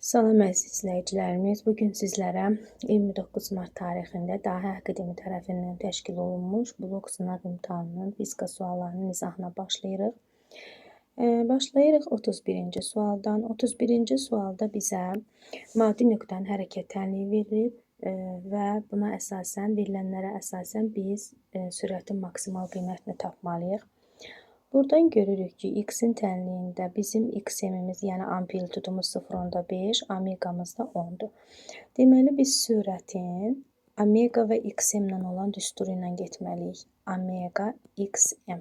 Salam əziz izləyicilərimiz. Bugün sizlərə 29 mart tarixində Dahi Akademi tərəfindən təşkil olunmuş blok sınaq imtahanının fizika suallarının izahına başlayırıq. Başlayırıq 31-ci sualdan. 31-ci sualda bizə maddi nöqtənin hərəkət tənliyi verilib və buna əsasən, verilənlərə əsasən biz sürətin maksimal qiymətini tapmalıyıq. Buradan görürük ki, x-in tənliyində bizim x-emimiz, yəni amplitudumuz 0,5, omeqamız da 10-dur. Deməli, biz sürətin omega və x-emlə olan düsturu ilə getməliyik. Omega, x-em.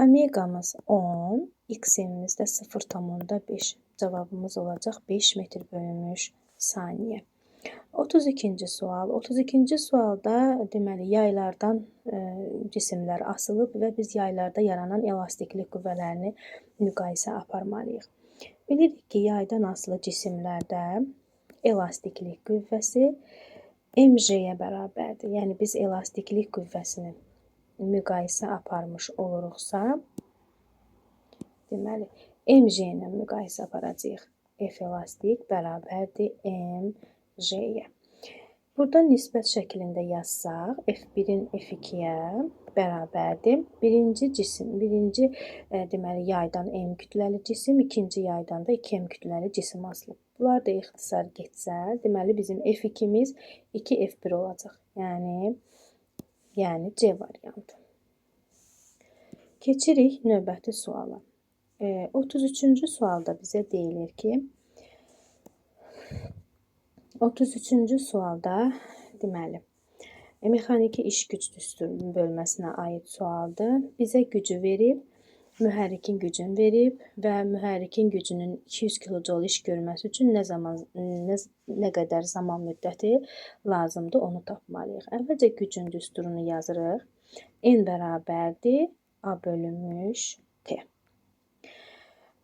Omeqamız 10, x-emimiz də 0,5. Cavabımız olacaq 5 metr bölünmüş saniyə. 32-ci sual. 32-ci sualda deməli yaylardan cisimlər asılıb və biz yaylarda yaranan elastiklik qüvvələrini müqayisə aparmalıyıq. Bilirik ki, yaydan asılı cisimlərdə elastiklik qüvvəsi mg-yə bərabərdir. Yəni biz elastiklik qüvvəsini müqayisə aparmış oluruqsa, deməli mg ilə müqayisə aparacağıq. F elastik bərabərdir mg-yə. Buradan nisbət şəklində yazsaq, F1-in F2-yə bərabərdir. Birinci deməli yaydan M kütləli cisim, ikinci yaydan da 2M kütləli cisim asılıb. Bunlar da ixtisar getsə, deməli bizim F2-miz 2F1 olacaq. Yəni C variantı. Keçirik növbəti suala. 33-cü sualda bizə deyilir ki, 33-cü sualda deməli mexaniki iş güc düsturunun bölməsinə aid sualdır. Bizə gücü verib, mühərrikin gücünü verib və mühərrikin gücünün 200 kJ iş görməsi üçün nə qədər zaman müddəti lazımdır, onu tapmalıyıq. Əvvəlcə gücün düsturunu yazırıq. N bərabərdir A bölünmüş T.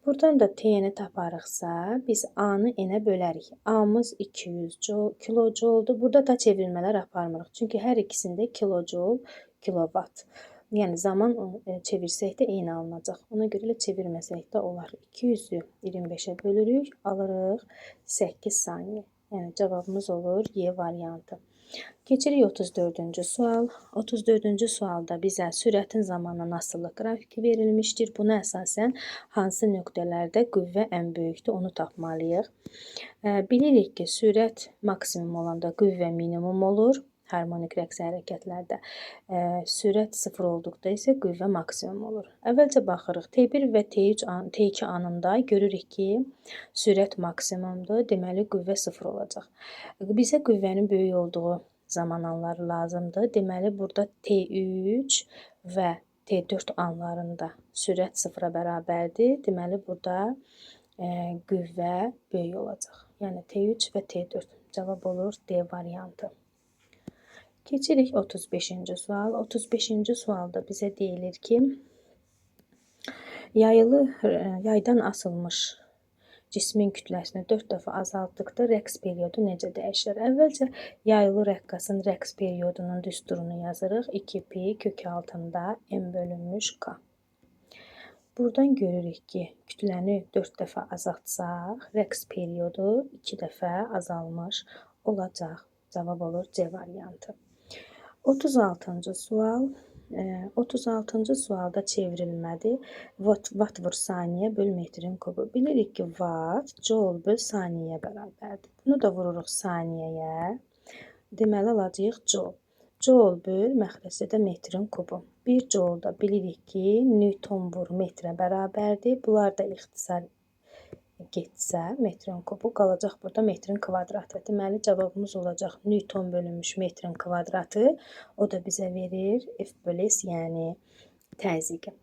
Buradan da T-ni taparıqsa, biz A-nı N-ə bölərik. A-mız 200 kilojoldur. Burada da çevrilmələr aparmırıq. Çünki hər ikisində kilojol, kilovat. Yəni zaman çevirsək də eyni alınacaq. Ona görə də çevirməsək də olar. 200-ü 25-ə bölürük, alırıq 8 saniyə. Yəni cavabımız olur Y variantı. Keçirik 34-cü sual. 34-cü sualda bizə sürətin zamanla asılılıq qrafiki verilmişdir. Buna əsasən hansı nöqtələrdə qüvvə ən böyükdür, onu tapmalıyıq. Bilirik ki, sürət maksimum olanda qüvvə minimum olur. Harmonik rəqs hərəkətlərdə. Sürət 0 olduqda isə qüvvə maksimum olur. Əvvəlcə baxırıq. T1 və T2 anında görürük ki, sürət maksimumdur. Deməli, qüvvə 0 olacaq. Bizə qüvvənin böyük olduğu zaman anları lazımdır. Deməli, burada T3 və T4 anlarında sürət 0-a bərabərdir. Deməli, burada qüvvə böyük olacaq. Yəni, T3 və T4 cavab olur D variantı. Keçirik 35-ci sual. 35-ci sualda bizə deyilir ki, yaydan asılmış cismin kütləsini 4 dəfə azaltdıqda rəqs periodu necə dəyişir? Əvvəlcə yaylı rəqqasın rəqs periodunun düsturunu yazırıq. 2pi kök altında M bölünmüş K. Buradan görürük ki, kütləni 4 dəfə azaltsaq, rəqs periodu 2 dəfə azalmış olacaq. Cavab olur C variantı. 36-cı sual. 36-cı sualda çevrilmədir. Watt vur saniyə böl metrin kubu. Bilirik ki, watt joule böl saniyəyə bərabərdir. Bunu da vururuq saniyəyə. Deməli, alacağıq joule. Joule böl məxrəcdə metrin kubu. 1 joule da bilirik ki, newton vur metrə bərabərdir. Bunlar da ixtisar getsə, metrin kubu qalacaq burada metrin kvadratı. Deməli, cavabımız olacaq newton bölünmüş metrin kvadratı. O da bizə verir F bölü S, yəni təzyiqi.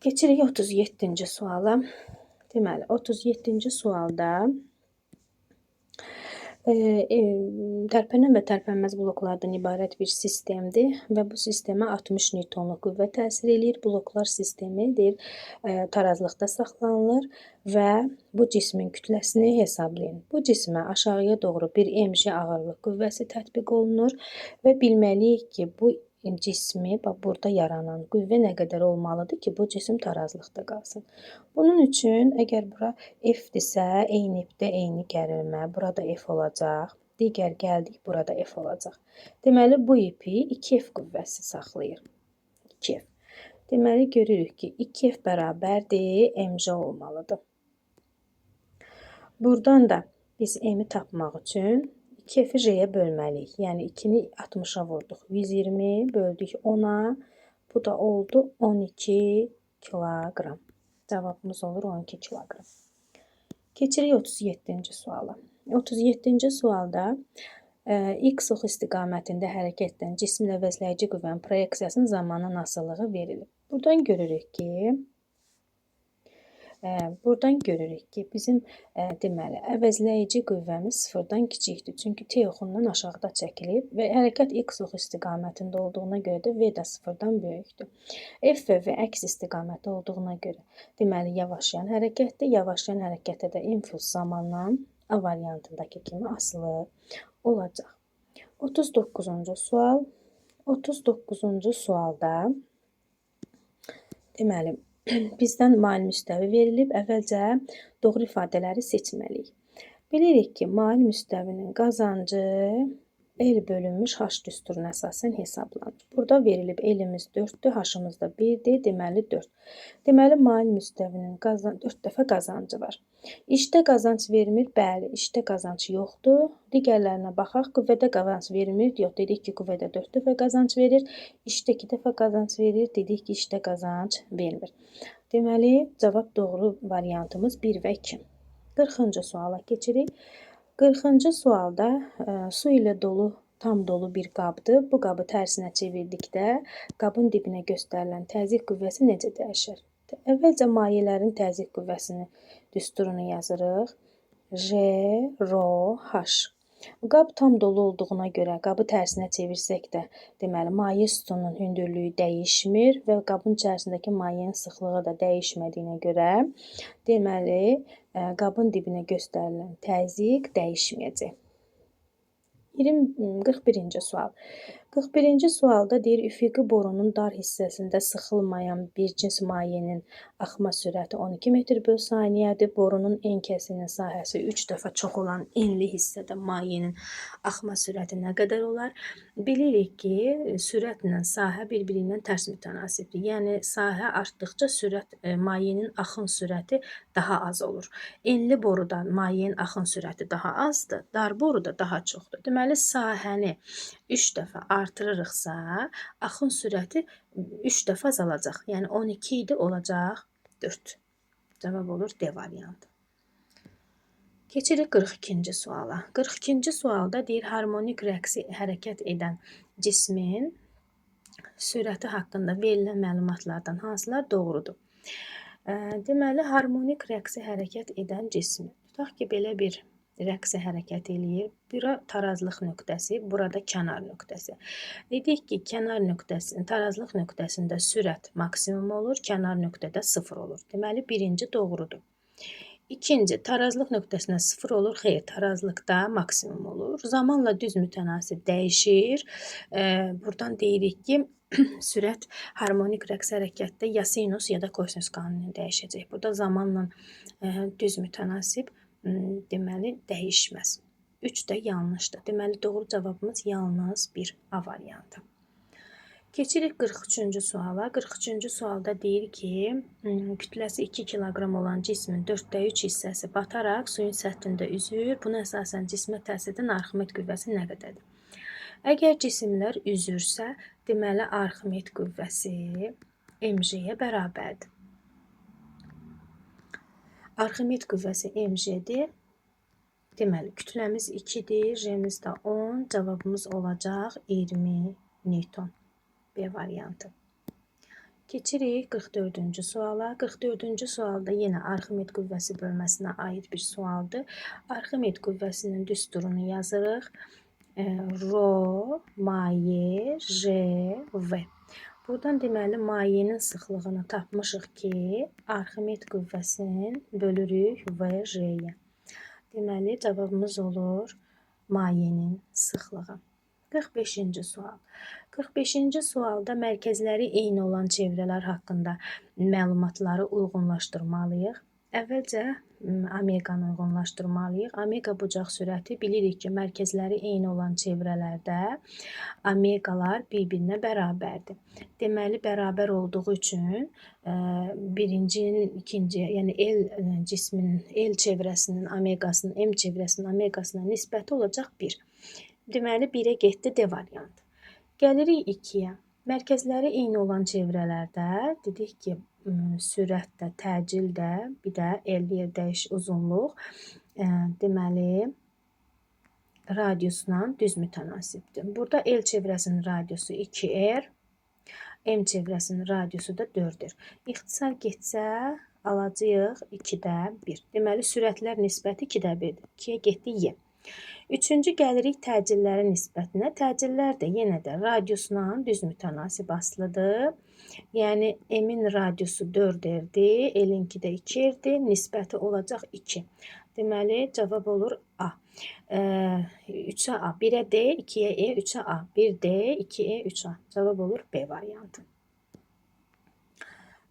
Keçirik 37-ci suala. Deməli, 37-ci sualda tərpənən və tərpənməz bloklardan ibarət bir sistemdir və bu sistemə 60 newtonluq qüvvə təsir eləyir. Bloklar sistemidir, tarazlıqda saxlanılır və bu cismin kütləsini hesablayın. Bu cismə aşağıya doğru bir mg ağırlıq qüvvəsi tətbiq olunur və bilməliyik ki, bu cismi, bax burada yaranan qüvvə nə qədər olmalıdır ki, bu cisim tarazlıqda qalsın. Bunun üçün əgər bura F-dirsə, eyni F-də eyni gərilmə, burada F olacaq. Digər gəldik, burada F olacaq. Deməli, bu ipi 2F qüvvəsi saxlayır. 2F. Deməli, görürük ki, 2F bərabərdir, mc olmalıdır. Buradan da biz m-i tapmaq üçün 2F-i J-yə bölməliyik. Yəni 2-ni 60-a vurduq. 120 böldük 10-a. Bu da oldu 12 kiloqram. Cavabımız olur 12 kiloqram. Keçirik 37-ci suala. 37-ci sualda x ox istiqamətində hərəkət edən cismlə əvəzləyici qüvvənin proyeksiyasının zamanı nasıllığı verilib. Buradan görürük ki, bizim deməli əvəzləyici qüvvəmiz sıfırdan kiçikdir. Çünki t oxundan aşağıda çəkilib və hərəkət x ox istiqamətində olduğuna görə də v də sıfırdan böyükdür. F və v əks istiqamətdə olduğuna görə deməli yavaşlayan hərəkətdir. Yavaşlayan hərəkətdə də impuls zamandan A variantındakı kimi asılı olacaq. 39-cu sual. 39-cu sualda deməli bizdən mail müstəvi verilib. Əvvəlcə doğru ifadələri seçməliyik. Bilirik ki, mail müstəvinin qazancı L bölünmüş H düsturuna əsasən hesablanır. Burada verilib L-imiz 4-dür, H-ımız da 1-dir, deməli 4. Deməli, mail müstəvinin 4 dəfə qazancı var. İşdə qazanc vermir, bəli, işdə qazanc yoxdur. Digərlərinə baxaq, qüvvədə qazanc vermir, yox, dedik ki, qüvvədə 4 dəfə qazanc verir. İşdə 2 dəfə qazanc verir, dedik ki, işdə qazanc vermir. Deməli, cavab doğru variantımız 1 və 2. 40-cı suala keçirik. 40-cı sualda su ilə dolu, tam dolu bir qabdır. Bu qabı tərsinə çevirdikdə qabın dibinə göstərilən təzyiq qüvvəsi necə dəyişir? Əvvəlcə mayelərin təzyiq qüvvəsini düsturunu yazırıq. J, Rho, H. Qab tam dolu olduğuna görə qabı tərsinə çevirsək də, deməli, maye sütununun hündürlüyü dəyişmir və qabın içərisindəki mayenin sıxlığı da dəyişmədiyinə görə, deməli, qabın dibinə göstərilən təzyiq dəyişməyəcək. 41-ci sual. 41-ci sualda deyir, üfüqi borunun dar hissəsində sıxılmayan bir cins mayenin axma sürəti 12 metr/saniyədir. Borunun en kəsiyinin sahəsi 3 dəfə çox olan enli hissədə mayenin axma sürəti nə qədər olar? Bilirik ki, sürətlə sahə bir-birindən tərs mütənasibdir. Yəni, sahə artdıqca mayenin axın sürəti daha az olur. Enli boruda mayenin axın sürəti daha azdır, dar boruda daha çoxdur. Deməli, sahəni 3 dəfə artırırıqsa, axın sürəti 3 dəfə azalacaq. Yəni, 12 idi, olacaq 4. Cavab olur D variantı. Keçirik 42-ci suala. 42-ci sualda deyir, harmonik rəqsi hərəkət edən cismin sürəti haqqında verilən məlumatlardan hansılar doğrudur? Deməli, harmonik rəqsi hərəkət edən cismin. Tutaq ki, belə bir rəqsi hərəkət eləyir. Bura tarazlıq nöqtəsi, burada kənar nöqtəsi. Dedik ki, tarazlıq nöqtəsində sürət maksimum olur, kənar nöqtədə 0 olur. Deməli, birinci doğrudur. İkinci, tarazlıq nöqtəsində 0 olur, xeyr, tarazlıqda maksimum olur. Zamanla düz mütənasib dəyişir. Buradan deyirik ki, sürət harmonik rəqs hərəkətdə ya sinus ya da kosinus qanunu dəyişəcək. Burada zamanla düz mütənasib deməli dəyişməz. 3 də yanlışdır. Deməli, doğru cavabımız yalnız 1 A variantı. Keçirik 43-cü suala. 43-cü sualda deyir ki, kütləsi 2 kiloqram olan cismin 4də 3 hissəsi bataraq suyun səthində üzür. Buna əsasən cismə təsir edən Arximed qüvvəsi nə qədərdir? Əgər cisimlər üzürsə, deməli, Arximed qüvvəsi mc-yə bərabərdir. Arximed qüvvəsi mc-dir. Deməli, kütləmiz 2-dir, J-miz də 10, cavabımız olacaq 20 Newton. B variantı. Keçirik 44-cü suala. 44-cü sualda yenə Arximed qüvvəsi bölməsinə aid bir sualdır. Arximed qüvvəsinin düsturunu yazırıq. Rho, maye, J, V. Buradan deməli, mayenin sıxlığını tapmışıq ki, Arximed qüvvəsini bölürük V, J-yə. Deməli, cavabımız olur mayenin sıxlığı. 45-ci sual. 45-ci sualda mərkəzləri eyni olan çevrələr haqqında məlumatları uyğunlaşdırmalıyıq. Əvvəlcə omeqanı uyğunlaşdırmalıyıq. Omega bucaq sürəti bilirik ki, mərkəzləri eyni olan çevrələrdə omeqalar bir-birinə bərabərdir. Deməli, bərabər olduğu üçün birincinin ikinci, yəni L cisminin L çevrəsinin omeqasının M çevrəsinin omeqasına nisbəti olacaq 1. Deməli, 1-ə getdi D variantı. Gəlirik 2-yə. Mərkəzləri eyni olan çevrələrdə dedik ki, sürətdə, təcildə, bir də L yer dəyiş uzunluq, deməli, radiusla düz mütənasibdir. Burada L çevrəsinin radiusu 2R, M çevrəsinin radiusu da 4-dür. İxtisar getsə, alacağıq 2-də 1. Deməli, sürətlər nisbəti 2-də 1-dir. 2-yə getdi Y. Üçüncü gəlirik təcillərin nisbətinə. Təcillər də yenə də radiusla düz mütənasib asılıdır. Yəni, M-in radiusu 4R-dir, L-inki də 2R-dir, nisbəti olacaq 2. Deməli, cavab olur A. 3-ə A, 1-ə D, 2-yə E, 3-ə A, 1D, 2E, 3A. Cavab olur B variantı.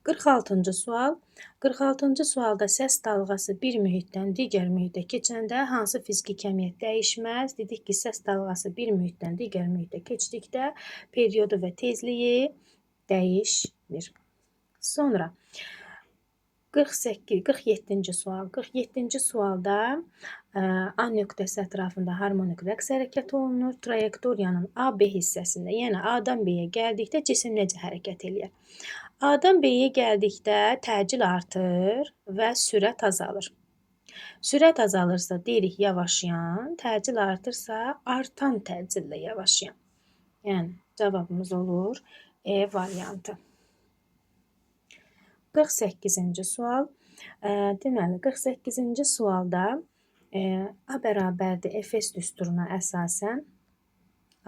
46-cı sual. 46-cı sualda səs dalğası bir mühitdən digər mühitə keçəndə hansı fiziki kəmiyyət dəyişməz? Dedik ki, səs dalğası bir mühitdən digər mühitə keçdikdə periodu və tezliyi dəyişmir. Sonra 47-ci sual. 47-ci sualda A nöqtəsi ətrafında harmonik rəqs hərəkət olunur. Trayektoriyanın AB hissəsində, yəni A-dan B-yə gəldikdə cisim necə hərəkət eləyər? A-dan B-yə gəldikdə təcil artır və sürət azalır. Sürət azalırsa deyirik yavaşayan, təcil artırsa artan təcillə yavaşayan. Yəni cavabımız olur E variantı. 48-ci sual. Deməli, 48-ci sualda A bərabərdir Fs düsturuna əsasən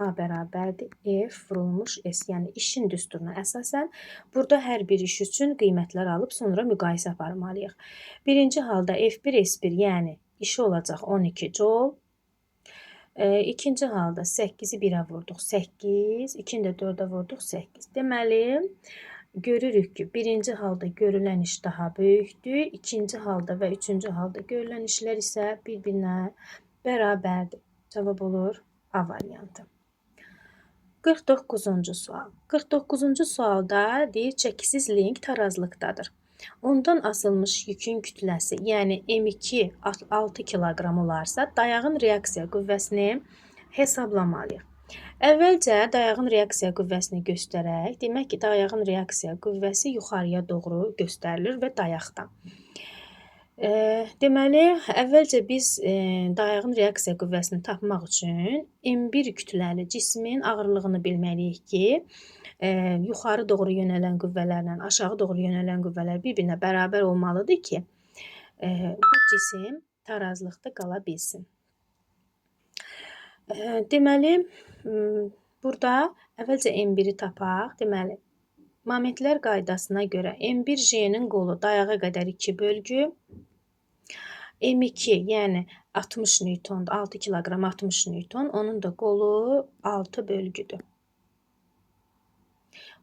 A bərabərdir F vurulmuş S, yəni işin düsturuna əsasən burada hər bir iş üçün qiymətlər alıb sonra müqayisə aparmalıyıq. Birinci halda F1 S1, yəni işi olacaq 12 joule. İkinci halda 8-i 1-ə vurduq 8, 2-ni də 4-ə vurduq 8. Deməli, görürük ki, birinci halda görülən iş daha böyükdür, ikinci halda və üçüncü halda görülən işlər isə bir-birinə bərabərdir. Cavab olur A variantı. 49-cu sual. 49-cu sualda deyir, çəkisiz link tarazlıqdadır. Ondan asılmış yükün kütləsi, yəni M2 6 kiloqram olarsa, dayağın reaksiya qüvvəsini hesablamalıyıq. Əvvəlcə dayağın reaksiya qüvvəsini göstərək. Demək ki, dayağın reaksiya qüvvəsi yuxarıya doğru göstərilir və dayaqdan. Deməli, əvvəlcə biz dayağın reaksiya qüvvəsini tapmaq üçün M1 kütləli cismin ağırlığını bilməliyik ki, yuxarı doğru yönələn qüvvələrlə aşağı doğru yönələn qüvvələr bir-birinə bərabər olmalıdır ki, bu cisim tarazlıqda qala bilsin. Deməli, burada əvvəlcə M1-i tapaq. Deməli, momentlər qaydasına görə M1 J-nin qolu dayağa qədər 2 bölgü, M2, yəni 60 Newton, 6 kiloqram 60 Newton, onun da qolu 6 bölgüdür.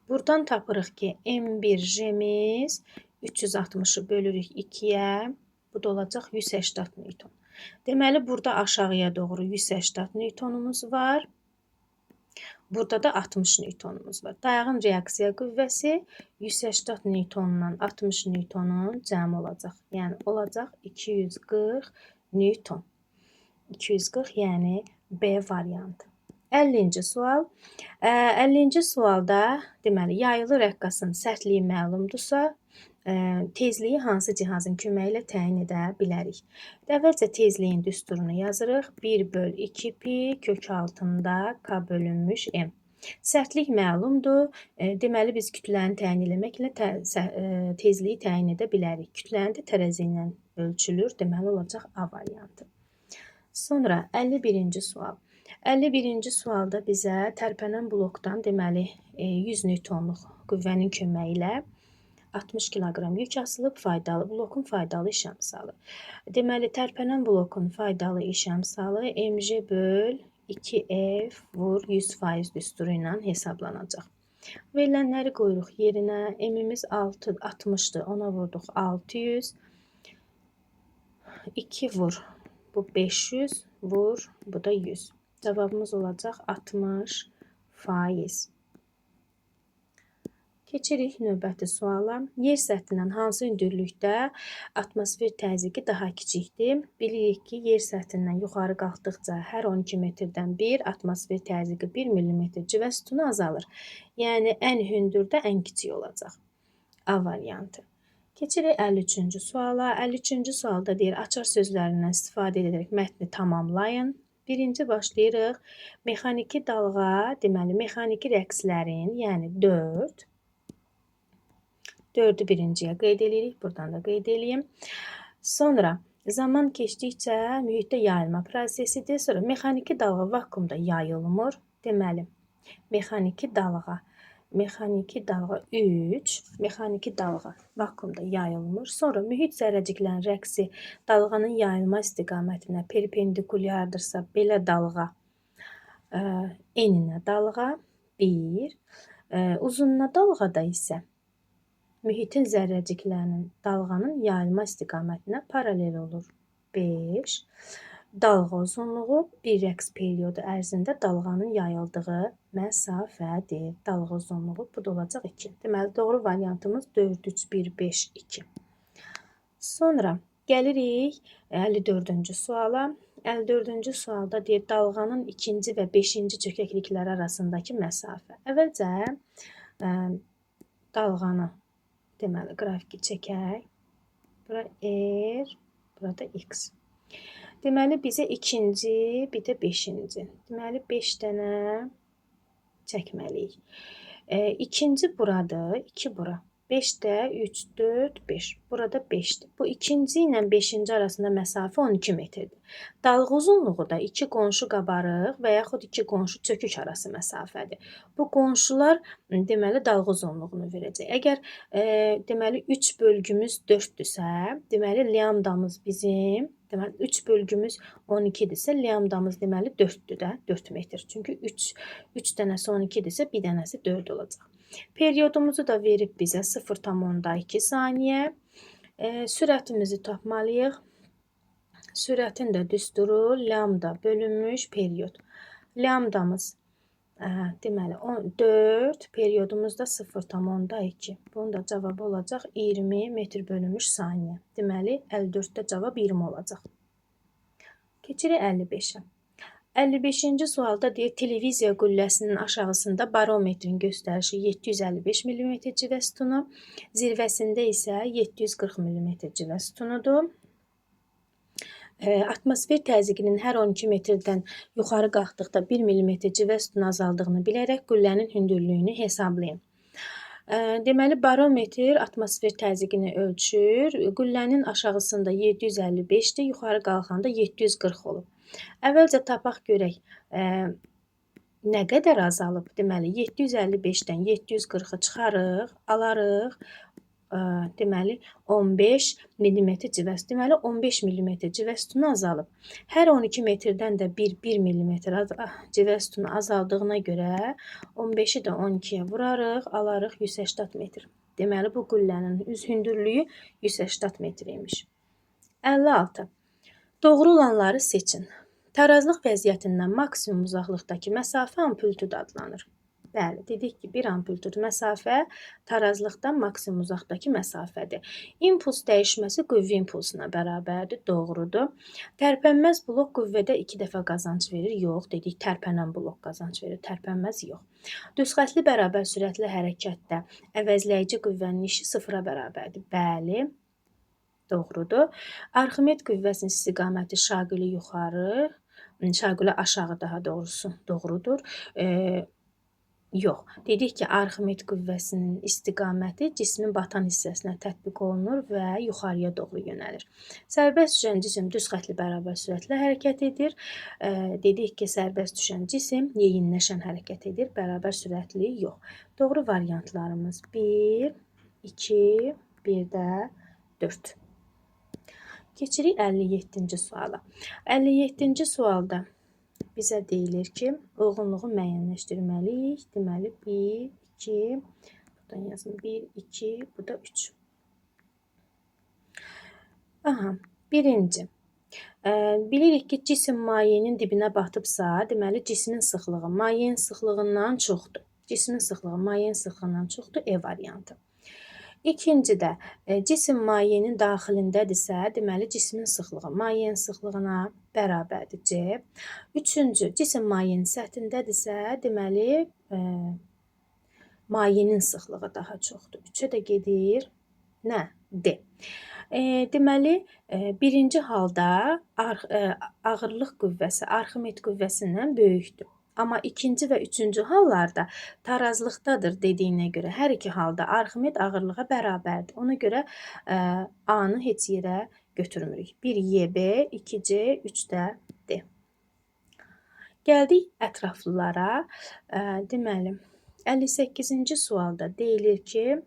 Buradan tapırıq ki, M1 J'miz 360-ı bölürük 2-yə, bu da olacaq 180 Newton. Deməli, burada aşağıya doğru 180 Newtonumuz var. Burada da 60 Newtonumuz var. Dayağın reaksiya qüvvəsi 180 Newtondan 60 Newtonun cəmi olacaq. Yəni, olacaq 240 Newton. 240, yəni B variantı. 50-ci sual. 50-ci sualda, deməli, yayılı rəqqasın sərtliyi məlumdursa, tezliyi hansı cihazın köməyi ilə təyin edə bilərik? Əvvəlcə tezliyin düsturunu yazırıq. 1/2 pi kök altında K bölünmüş M. Sərtlik məlumdur. Deməli, biz kütləni təyin etməklə tezliyi təyin edə bilərik. Kütləni də tərəzi ilə ölçülür. Deməli, olacaq A variantı. Sonra 51-ci sual. 51-ci sualda bizə tərpənən blokdan, deməli, 100 Newtonluq qüvvənin köməyi ilə 60 kiloqram yük asılıb faydalı blokun faydalı iş əmsalı. Deməli, tərpənən blokun faydalı iş əmsalı mj böl 2f vur 100% düsturu ilə hesablanacaq. Verilənləri qoyuruq yerinə. M-imiz 60'dır. Ona vurduq 600. 2 vur. Bu 500 vur. Bu da 100. Cavabımız olacaq 60%. Keçirik növbəti suala. Yer səthindən hansı hündürlükdə atmosfer təzyiqi daha kiçikdir? Bilirik ki, yer səthindən yuxarı qalxdıqca hər 12 metrdən bir atmosfer təzyiqi 1 mm civə sütunu azalır. Yəni ən hündürdə ən kiçik olacaq. A variantı. Keçirik 53-cü suala. 53-cü sualda deyir, açar sözlərindən istifadə edərək mətni tamamlayın. Birinci başlayırıq. Mexaniki dalğa, deməli, mexaniki rəqslərin, yəni 4'ü birinciyə qeyd edirik. Buradan da qeyd edeyim. Sonra zaman keçdikcə mühitdə yayılma prosesidir. Sonra mexaniki dalğa vakuumda yayılmır. Deməli, mexaniki dalğa 3, mexaniki dalğa vakuumda yayılmır. Sonra mühit zərrəciklərin rəqsi dalğanın yayılma istiqamətinə perpendikulyardırsa, belə dalğa eninə dalğa 1, uzunluğuna dalğada isə mühitin zərrəciklərinin dalğanın yayılma istiqamətinə paralel olur 5. Dalğa uzunluğu bir rəqs periodu ərzində dalğanın yayıldığı məsafədir. Dalğa uzunluğu bu da olacaq 2. Deməli, doğru variantımız 4, 3, 1, 5, 2. Sonra gəlirik 54-cü suala. 54-cü sualda deyir, dalğanın 2-ci və 5-ci çökəklikləri arasındakı məsafə. Əvvəlcə dalğanı deməli qrafiki çəkək. Bura R, burada X. Deməli bizə 2-ci, bir də 5-ci. Deməli 5 dənə çəkməliyik. 2-ci buradır, 2 bura. 5 də 3, 4, 5. Burada 5'dir. Bu 2-ci ilə 5-ci arasında məsafə 12 metrdir. Dalğa uzunluğu da 2 qonşu qabarıq və yaxud 2 qonşu çökük arası məsafədir. Bu qonşular deməli dalğa uzunluğunu verəcək. Əgər deməli 3 bölgümüz 4-dürsə, deməli lambdamız bizim, deməli 3 bölgümüz 12-dirsə, lambdamız deməli 4'dür də, 4 metr. Çünki 3 dənəsi 12-dirsə, bir dənəsi 4 olacaq. Periyodumuzu da verib bizə 0,2 saniyə. Sürətimizi tapmalıyıq. Sürətin də düsturu lambda bölünmüş periyod. Lambdamız deməli 4, periyodumuz da 0,2. Bunun da cavabı olacaq 20 metr bölünmüş saniyə. Deməli 54'də cavab 20 olacaq. Keçirik 55'ə. 55-ci sualda deyir, televiziya qülləsinin aşağısında barometrin göstərişi 755 mm civə sütunu, zirvəsində isə 740 mm civə sütunudur. Atmosfer təzyiqinin hər 12 metrdən yuxarı qalxdıqda 1 mm civə sütunu azaldığını bilərək qüllənin hündürlüyünü hesablayın. Deməli, barometr atmosfer təzyiqini ölçür. Qüllənin aşağısında 755'dir, yuxarı qalxanda 740 olub. Əvvəlcə tapaq görək nə qədər azalıb. Deməli 755'dən 740'ı çıxarıq, alarıq. Deməli 15 mm civə sütunu. Deməli 15 mm civə sütunu azalıb. Hər 12 metrdən də 1 mm civə sütunu azaldığına görə 15'i də 12'yə vurarıq, alarıq 180 metr. Deməli bu qüllənin üz hündürlüyü 180 metr imiş. 56. Doğru olanları seçin. Tarazlıq vəziyyətindən maksimum uzaqlıqdakı məsafə amplitude adlanır. Bəli, dedik ki, bir amplitude məsafə tarazlıqdan maksimum uzaqdakı məsafədir. İmpuls dəyişməsi qüvvə impulsuna bərabərdir, doğrudur. Tərpənməz blok qüvvədə 2 dəfə qazanc verir, yox, dedik tərpənən blok qazanc verir, tərpənməz yox. Düzxətli bərabər sürətli hərəkətdə əvəzləyici qüvvənin işi 0-a bərabərdir, bəli. Doğrudur. Arximed qüvvəsinin istiqaməti şaquli yuxarı, şaquli aşağı daha doğrusu doğrudur. Yox. Dedik ki, Arximed qüvvəsinin istiqaməti cismin batan hissəsinə tətbiq olunur və yuxarıya doğru yönəlir. Sərbəst düşən cisim düz xətli bərabər sürətlə hərəkət edir. Dedik ki, sərbəst düşən cisim yeyinləşən hərəkət edir, bərabər sürətli yox. Doğru variantlarımız 1, 2, bir də 4. Keçirik 57-ci suala. 57-ci sualda bizə deyilir ki, uyğunluğu müəyyənləşdirməliyik. Deməli 1, 2, buradan yazın 1, 2, bu da 3. Aha, birinci. Bilirik ki, cisim mayenin dibinə batıbsa, deməli cismin sıxlığı mayenin sıxlığından çoxdur. Cismin sıxlığı mayenin sıxlığından çoxdur, E variantı. İkincidə, cisim mayenin daxilindədirsə, deməli cismin sıxlığı mayenin sıxlığına bərabərdir, C. Üçüncü, cisim mayenin səthindədirsə, deməli mayenin sıxlığı daha çoxdur. 3-ə də gedir. Nə? D. Deməli, birinci halda ağırlıq qüvvəsi Arximed qüvvəsindən böyükdür. Amma ikinci və üçüncü hallarda tarazlıqdadır dediyinə görə hər iki halda Arximed ağırlığa bərabərdir. Ona görə A-nı heç yerə götürmürük. 1 YB, 2C, 3 də D. Gəldik ətraflılara. Deməli, 58-ci sualda deyilir ki,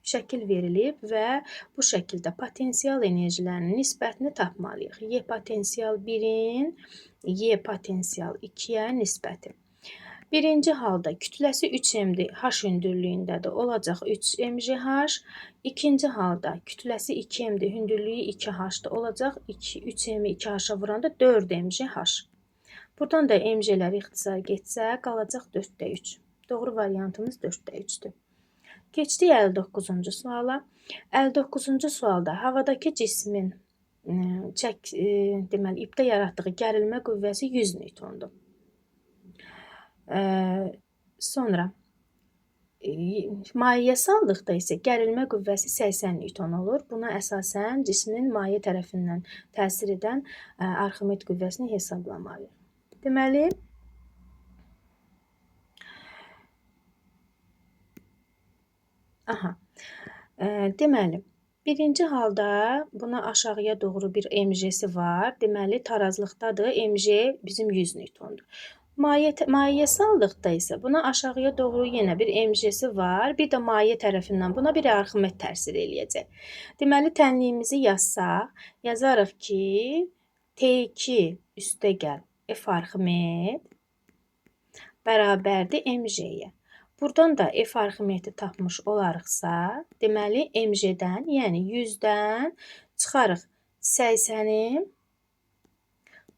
şəkil verilib və bu şəkildə potensial enerjilərinin nisbətini tapmalıyıq. Y potensial 1-in Y potensial 2-yə nisbəti. Birinci halda kütləsi 3m-dir, H hündürlüyündədir, olacaq 3 mgh. İkinci halda kütləsi 2m-dir, hündürlüyü 2h-dır, olacaq 3m-i 2h-a vuranda 4 mgh. Buradan da mg'lər ixtisar getsə, qalacaq 4-də 3. Doğru variantımız 4-də 3-dür. Keçdik 59-cu suala. 59-cu sualda havadakı cismin deməli ipdə yaratdığı gərilmə qüvvəsi 100 newtondur. Sonra mayeyə saldıqda isə gərilmə qüvvəsi 80 newton olur. Buna əsasən cismin maye tərəfindən təsir edən Arximed qüvvəsini hesablamalıyıq. Deməli, deməli, birinci halda buna aşağıya doğru bir mg'si var. Deməli, tarazlıqdadır. Mg bizim 100 newtondur. Mayeyə saldıqda isə buna aşağıya doğru yenə bir mg'si var. Bir də maye tərəfindən buna bir Arximed təsir eləyəcək. Deməli, tənliyimizi yazsaq, yazarıq ki, T2 üstəgəl F Arximed bərabərdir mg'yə. Buradan da F Arximedi tapmış olarıqsa, deməli mg'dən, yəni 100-dən çıxarıq 80-i,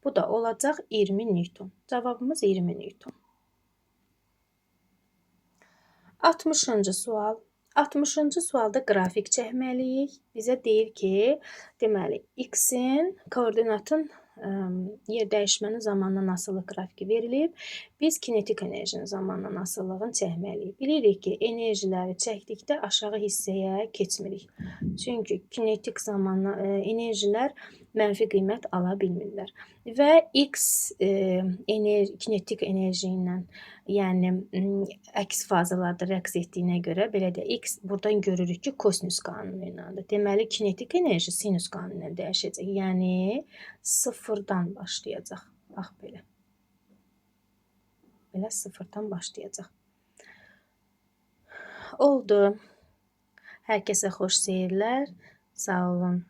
bu da olacaq 20 newton. Cavabımız 20 newton. 60-cı sual. 60-cı sualda qrafik çəkməliyik. Bizə deyir ki, deməli x-in koordinatın yer dəyişmənin zamandan asılı qrafiki verilib. Biz kinetik enerjinin zamandan asıllığını çəkməliyik. Bilirik ki, enerjiləri çəkdikdə aşağı hissəyə keçmirik. Çünki kinetik zamanla enerjilər mənfi qiymət ala bilmirlər. Və x kinetik enerji ilə, yəni əks fazalarda rəqs etdiyinə görə, belə də x buradan görürük ki, kosinus qanunu ilədir. Deməli, kinetik enerji sinus qanunu ilə dəyişəcək. Yəni, sıfırdan başlayacaq. Bax, belə. Belə sıfırdan başlayacaq. Oldu. Hər kəsə xoş seyirlər. Sağ olun.